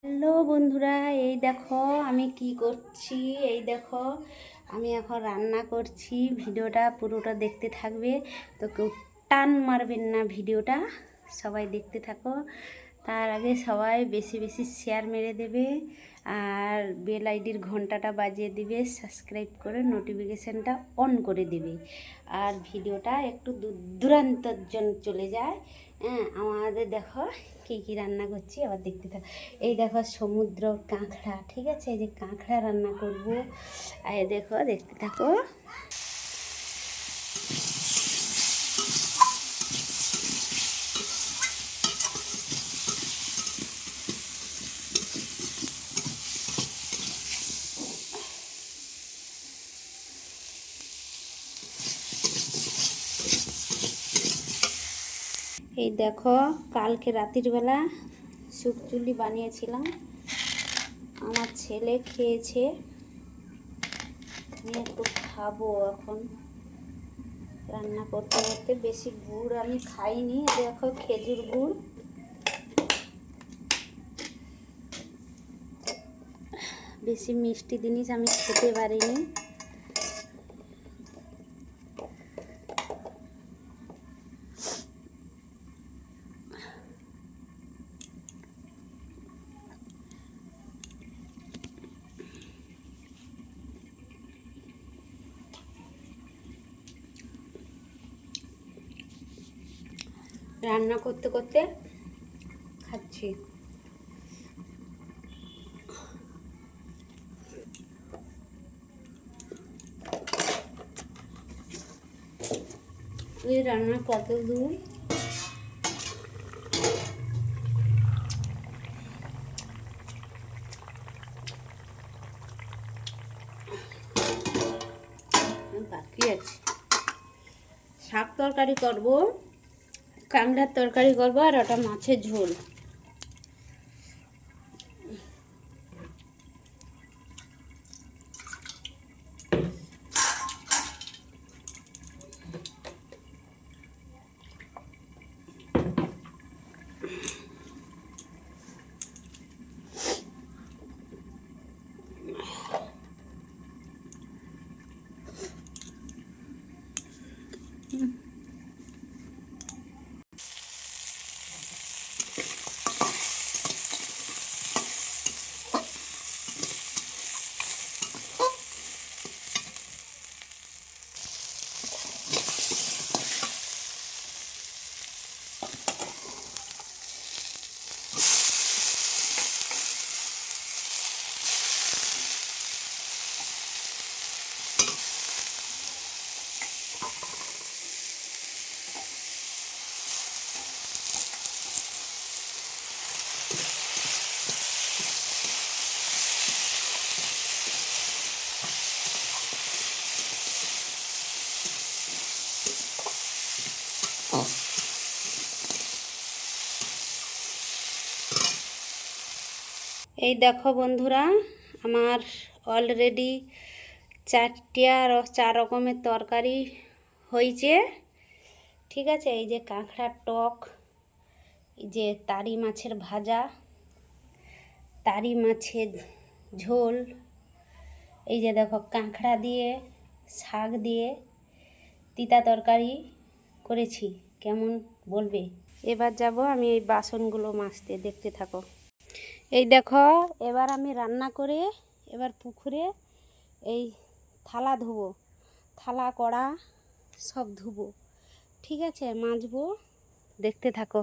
Hello বন্ধুরা, এই দেখো আমি কি করছি। এই দেখো আমি এখন রান্না করছি। ভিডিওটা পুরোটা দেখতে থাকবে, তো কেউ টান মারবেন না। ভিডিওটা সবাই দেখতে থাকো। তার আগে সবাই বেশি বেশি শেয়ার মেরে দেবে, আর বেল আইডির ঘন্টাটা বাজিয়ে দিবে, সাবস্ক্রাইব করে নোটিফিকেশানটা অন করে দেবে। আর ভিডিওটা একটু দূর দূরান্তর জন্য চলে যায়। হ্যাঁ, আমাদের দেখো কী কী রান্না করছি, আবার দেখতে থাকো। এই দেখো সমুদ্র কাঁকড়া, ঠিক আছে, এই যে কাঁকড়া রান্না করব। আর দেখো দেখতে থাকো। এই দেখো কালকে রাতের বেলা শুকচুলি বানিয়েছিলাম, আমার ছেলে খেয়েছে, আমি একটু খাবো এখন। রান্না করতে করতে বেশি গুড় আমি খাইনি। দেখো খেজুর গুড়, বেশি মিষ্টি জিনিস আমি খেতে পারিনি। রান্না করতে করতে খাচ্ছি। এই রান্না কত দূর বাকি আছে। শাক তরকারি করব, কাঁকড়ার তরকারি করব, আর ওটা মাছের ঝোল। এই দেখো বন্ধুরা, আমার অলরেডি 4 রকমের তরকারি হয়েছে, ঠিক আছে। এই যে কাঁকড়ার টক, এই যে তারি মাছের ভাজা, তারি মাছের ঝোল, এই যে দেখো কাঁকড়া দিয়ে শাক দিয়ে তিতা তরকারি করেছি। কেমন বলবে? এবার যাব আমি এই বাসনগুলো মাজতে, দেখতে থাকো। এই দেখো এবার আমি রান্না করে এবার পুকুরে এই থালা ধোবো, থালা কড়া সব ধুবো, ঠিক আছে, মাজবো, দেখতে থাকো।